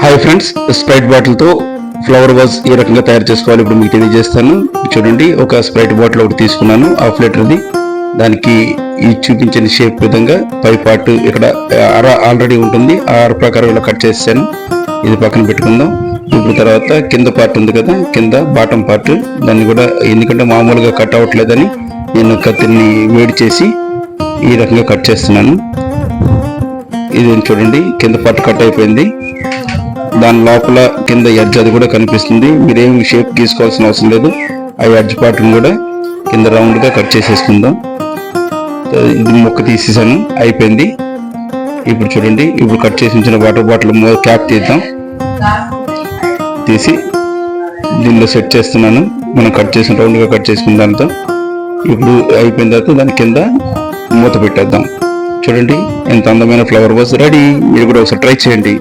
Hi friends, Sprite బాటిల్తో flower vase ఏ రకంగా తయారు చేసుకోవాలి ఇప్పుడు మీకు తెలియజేస్తాను. చూడండి, ఒక స్ప్రైట్ బాటిల్ ఒకటి తీసుకున్నాను, హాఫ్ లీటర్ది. దానికి ఈ చూపించిన షేప్ విధంగా పై పార్ట్ ఇక్కడ ఆల్రెడీ ఉంటుంది, ఆ అర ప్రకారం ఇలా కట్ చేసాను. ఇది పక్కన పెట్టుకుందాం. ఇప్పుడు తర్వాత కింద పార్ట్ ఉంది కదా, కింద బాటం పార్ట్, దాన్ని కూడా ఎందుకంటే మామూలుగా కట్ అవ్వట్లేదని నేను కత్తిని వేడి చేసి ఈ రకంగా కట్ చేస్తున్నాను. ఇది చూడండి, కింద పార్ట్ కట్ అయిపోయింది. దాని లోపల కింద ఎడ్జ్ అది కూడా కనిపిస్తుంది. మీరేమి షేప్ గీసుకోవాల్సిన అవసరం లేదు. ఆ ఎడ్జ్ పార్ట్ని కూడా కింద రౌండ్గా కట్ చేసేసుకుందాం. ఇది మొక్క తీసేసాను, అయిపోయింది. ఇప్పుడు చూడండి, ఇప్పుడు కట్ చేసి ఉంచిన వాటర్ బాటిల్ క్యాప్ తీద్దాం. తీసి దీనిలో సెట్ చేస్తున్నాను. మనం కట్ చేసిన రౌండ్గా కట్ చేసుకున్న దాంతో ఇప్పుడు అయిపోయిన తర్వాత దాని కింద మూత పెట్టేద్దాం. చూడండి, ఎంత అందమైన ఫ్లవర్ వాజ్ రెడీ. మీరు కూడా ఒకసారి ట్రై చేయండి.